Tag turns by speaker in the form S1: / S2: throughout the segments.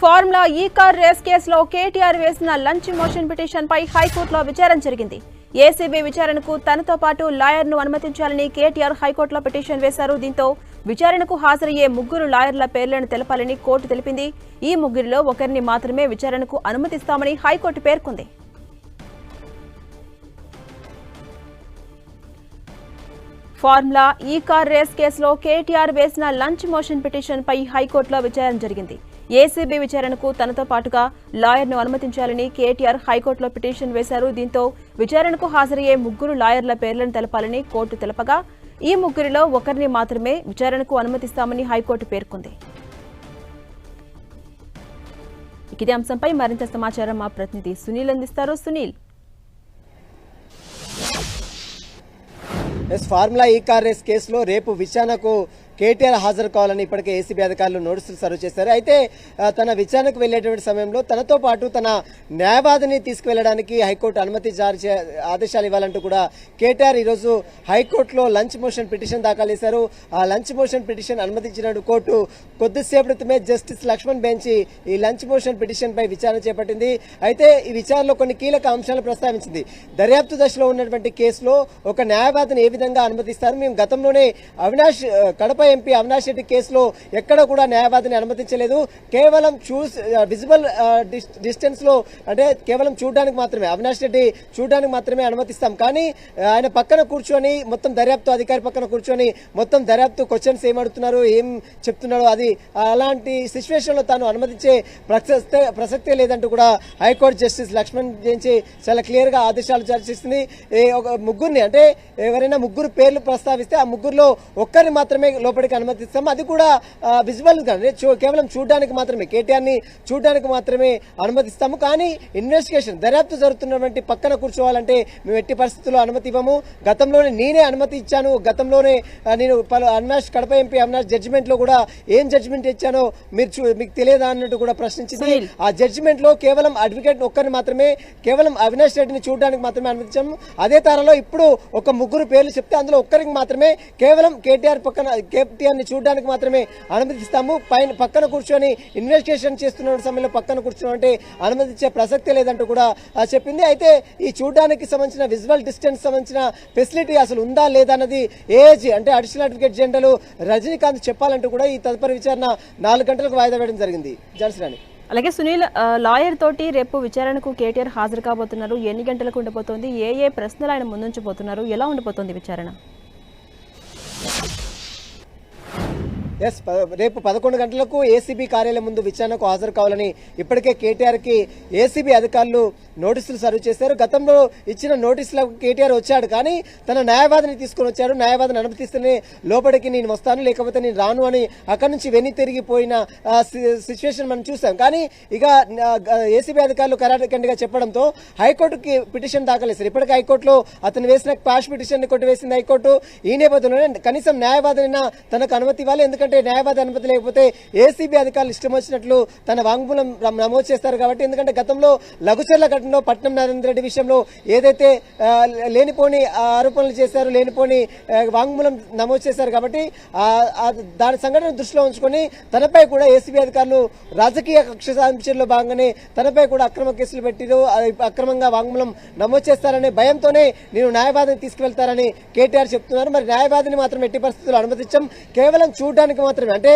S1: Formula ఈ car race కేసులో కేటీఆర్ వేసిన లంచ్ మోషన్ పిటిషన్ పై హైకోర్టులో విచారణ జరిగింది. ఏసీబీ విచారణకు తనతో పాటు లాయర్ను అనుమతించాలని కేటీఆర్ హైకోర్టులో పిటిషన్ వేశారు. దీంతో విచారణకు హాజరయ్యే ముగ్గురు లాయర్ల పేర్లను తెలపాలని కోర్టు తెలిపింది. ఈ ముగ్గురిలో ఒకరిని మాత్రమే విచారణకు అనుమతిస్తామని హైకోర్టు పేర్కొంది. ఫార్ములా ఈ కార్ రేస్ కేసులో కేటీఆర్ వేసిన లంచ్ మోషన్ పిటిషన్ పై హైకోర్టులో విచారణ జరిగింది. ఏసీబీ విచారణకు తనతో పాటుగా లాయర్ను అనుమతించాలని కేటీఆర్ హైకోర్టులో పిటిషన్ వేశారు. దీంతో విచారణకు హాజరయ్యే ముగ్గురు లాయర్ల పేర్లను తెలపాలని కోర్టు తెలపగా ఈ ముగ్గురిలో ఒకరిని మాత్రమే విచారణకు అనుమతిస్తామని హైకోర్టు పేర్కొంది. ఇదే అంశంపై మరింత సమాచారం మా ప్రతినిధి సునీల్ అందిస్తారు. సునీల్,
S2: ఫార్ములా ఈ కార్ రేస్ కేసులో రేపు విచారణకు కేటీఆర్ హాజరు కావాలని ఇప్పటికే ఏసీబీ అధికారులు నోటీసులు సర్వ్ చేశారు. అయితే తన విచారణకు వెళ్లేటువంటి సమయంలో తనతో పాటు తన న్యాయవాదిని తీసుకువెళ్లడానికి హైకోర్టు అనుమతి ఆదేశాలు ఇవ్వాలంటూ కూడా కేటీఆర్ ఈరోజు హైకోర్టులో లంచ్ మోషన్ పిటిషన్ దాఖలు చేశారు. ఆ లంచ్ మోషన్ పిటిషన్ అనుమతించిన కోర్టు కొద్దిసేపటి క్రితమే జస్టిస్ లక్ష్మణ్ బెంచ్ ఈ లంచ్ మోషన్ పిటిషన్ పై విచారణ చేపట్టింది. అయితే ఈ విచారణలో కొన్ని కీలక అంశాలు ప్రస్తావించింది. దర్యాప్తు దశలో ఉన్నటువంటి కేసులో ఒక న్యాయవాదిని ఏ విధంగా అనుమతిస్తారు? మేము గతంలోనే కడప ఎంపీ అవినాష్ రెడ్డి కేసులో ఎక్కడ కూడా న్యాయవాదిని అనుమతించలేదు. కేవలం విజిబుల్ డిస్టెన్స్ లో, అంటే కేవలం చూడడానికి మాత్రమే, అవినాష్ రెడ్డి చూడడానికి మాత్రమే అనుమతిస్తాం. కానీ ఆయన పక్కన కూర్చొని మొత్తం దర్యాప్తు అధికారి పక్కన కూర్చొని మొత్తం దర్యాప్తు క్వశ్చన్స్ ఏమడుతున్నారో ఏం చెప్తున్నాడో అది అలాంటి సిచ్యువేషన్ లో తాను అనుమతించే ప్రసక్తే లేదంటూ కూడా హైకోర్టు జస్టిస్ లక్ష్మణ్ బెంచ్ చాలా క్లియర్ గా ఆదేశాలు జారీ చేసింది. ముగ్గురిని, అంటే ఎవరైనా ముగ్గురు పేర్లు ప్రస్తావిస్తే ఆ ముగ్గురులో ఒక్కరిని మాత్రమే లోపలికి అనుమతిస్తాం. అది కూడా విజువల్ గా, కేవలం చూడడానికి మాత్రమే, కేటీఆర్ ని చూడడానికి మాత్రమే అనుమతిస్తాము. కానీ ఇన్వెస్టిగేషన్ దర్యాప్తు జరుగుతున్నటువంటి పక్కన కూర్చోవాలంటే మేము ఎట్టి పరిస్థితుల్లో అనుమతి ఇవ్వము. గతంలోనే నేనే అనుమతి ఇచ్చాను. గతంలోనే నేను అవినాష్ కడప ఎంపీ అవినాష్ జడ్జిమెంట్ లో కూడా ఏం జడ్జిమెంట్ ఇచ్చానో మీకు తెలియదా అన్నట్టు కూడా ప్రశ్నించింది. ఆ జడ్జిమెంట్ లో కేవలం అడ్వకేట్ ఒక్కరిని మాత్రమే, కేవలం అవినాష్ రెడ్డిని చూడడానికి మాత్రమే అనుమతించాము. అదే తరలో ఇప్పుడు ఒక ముగ్గురు పేర్లు చెప్తే అందులో ఒక్కరికి మాత్రమే, కేవలం కేటీఆర్ ని చూడడానికి మాత్రమే అనుమతిస్తాము. పక్కన కూర్చొని ఇన్వెస్టిగేషన్ చేస్తున్న సమయంలో పక్కన కూర్చోనంటే అనుమతించే ప్రసక్తే లేదంటూ కూడా చెప్పింది. అయితే ఈ చూడడానికి సంబంధించిన విజువల్ డిస్టెన్స్ సంబంధించిన ఫెసిలిటీ అసలు ఉందా లేదా అన్నది ఏజీ, అంటే అడిషనల్ అడ్వకేట్ జనరల్ రజనీకాంత్ చెప్పాలంటూ కూడా ఈ తదుపరి విచారణ 4 గంటలకు వాయిదా వేయడం జరిగింది. జలశ్రాణి,
S1: అలాగే సునీల్, లాయర్ తోటి రేపు విచారణకు కేటీఆర్ హాజరు కాబోతున్నారు. ఎన్ని గంటలకు ఉండబోతోంది? ఏ ప్రశ్నలు ఆయన ముందుంచబోతున్నారు? ఎలా ఉండబోతోంది విచారణ?
S2: రేపు 11 గంటలకు ఏసీబీ కార్యాలయం ముందు విచారణకు హాజరు కావాలని ఇప్పటికే కేటీఆర్ కి ఏసీబీ అధికారులు నోటీసులు సర్వ్ చేశారు. గతంలో ఇచ్చిన నోటీసులకు కేటీఆర్ వచ్చాడు, కానీ తన న్యాయవాదిని తీసుకుని వచ్చాడు. న్యాయవాదిని అనుమతిస్తేనే లోపలికి నేను వస్తాను, లేకపోతే నేను రాను అని అక్కడి నుంచి వెన్ని తిరిగిపోయిన సిచ్యువేషన్ మనం చూసాం. కానీ ఇక ఏసీబీ అధికారులు కరాఖండిగా చెప్పడంతో హైకోర్టుకి పిటిషన్ దాఖలు చేశారు. ఇప్పటికే హైకోర్టులో అతను వేసిన క్వాష్ పిటిషన్ కొట్టివేసింది హైకోర్టు. ఈ నేపథ్యంలోనే కనీసం న్యాయవాదిని తనకు అనుమతి ఇవ్వాలి. ఎందుకంటే న్యాయవాది అనుమతి లేకపోతే ఏసీబీ అధికారులు ఇష్టం వచ్చినట్లు తన వాంగ్మూలం నమోదు చేస్తారు కాబట్టి. ఎందుకంటే గతంలో లఘుచర్ల ఘటనలో పట్నం నరేంద్ర రెడ్డి విషయంలో ఏదైతే లేనిపోని ఆరోపణలు చేశారు, లేనిపోని వాంగ్మూలం నమోదు చేశారు కాబట్టి దాని సంఘటన దృష్టిలో ఉంచుకొని తనపై కూడా ఏసీబీ అధికారులు రాజకీయ కక్ష సాధించడంలో భాగంగానే తనపై కూడా అక్రమ కేసులు పెట్టిరు, అక్రమంగా వాంగ్మూలం నమోదు చేస్తారనే భయంతోనే నేను న్యాయవాదిని తీసుకువెళ్తారని కేటీఆర్ చెప్తున్నారు. మరి న్యాయవాదిని మాత్రం ఎట్టి పరిస్థితుల్లో అనుమతించాం, కేవలం చూడడానికి మాత్రమే, అంటే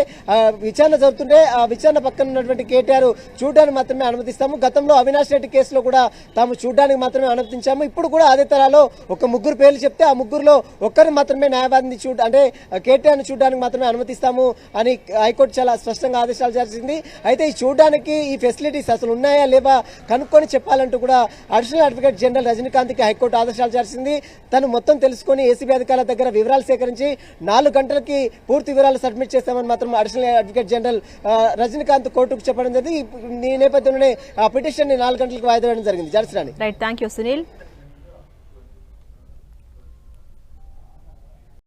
S2: విచారణ జరుగుతుంటే ఆ విచారణ పక్కన ఉన్నటువంటి కేటీఆర్ చూడడానికి మాత్రమే అనుమతిస్తాము. గతంలో అవినాష్ రెడ్డి కేసులో కూడా తాము చూడడానికి మాత్రమే అనుమతించాము. ఇప్పుడు కూడా అదే తరాలో ఒక ముగ్గురు పేర్లు చెప్తే ఆ ముగ్గురులో ఒక్కరిని మాత్రమే న్యాయవాదిని అంటే కేటీఆర్ ని చూడడానికి మాత్రమే అనుమతిస్తాము అని హైకోర్టు చాలా స్పష్టంగా ఆదేశాలు జారీ చేసింది. అయితే ఈ చూడడానికి ఈ ఫెసిలిటీస్ అసలు ఉన్నాయా లేవా కనుక్కొని చెప్పాలంటూ కూడా అడిషనల్ అడ్వకేట్ జనరల్ రజనీకాంత్ కి హైకోర్టు ఆదేశాలు జారీ చేసింది. తను మొత్తం తెలుసుకొని ఏసీబీ అధికారుల దగ్గర వివరాలు సేకరించి 4 గంటలకి పూర్తి వివరాలు సబ్మిట్ చేస్తామని మాత్రం అడిషనల్ అడ్వకేట్ జనరల్ రజనీకాంత్ కోర్టుకు చెప్పడం జరిగింది. ఈ నేపథ్యంలోనే ఆ పిటిషన్ ని 4 గంటలకు వాయిదా వేయడం జరిగింది.
S1: Right, thank you Sunil.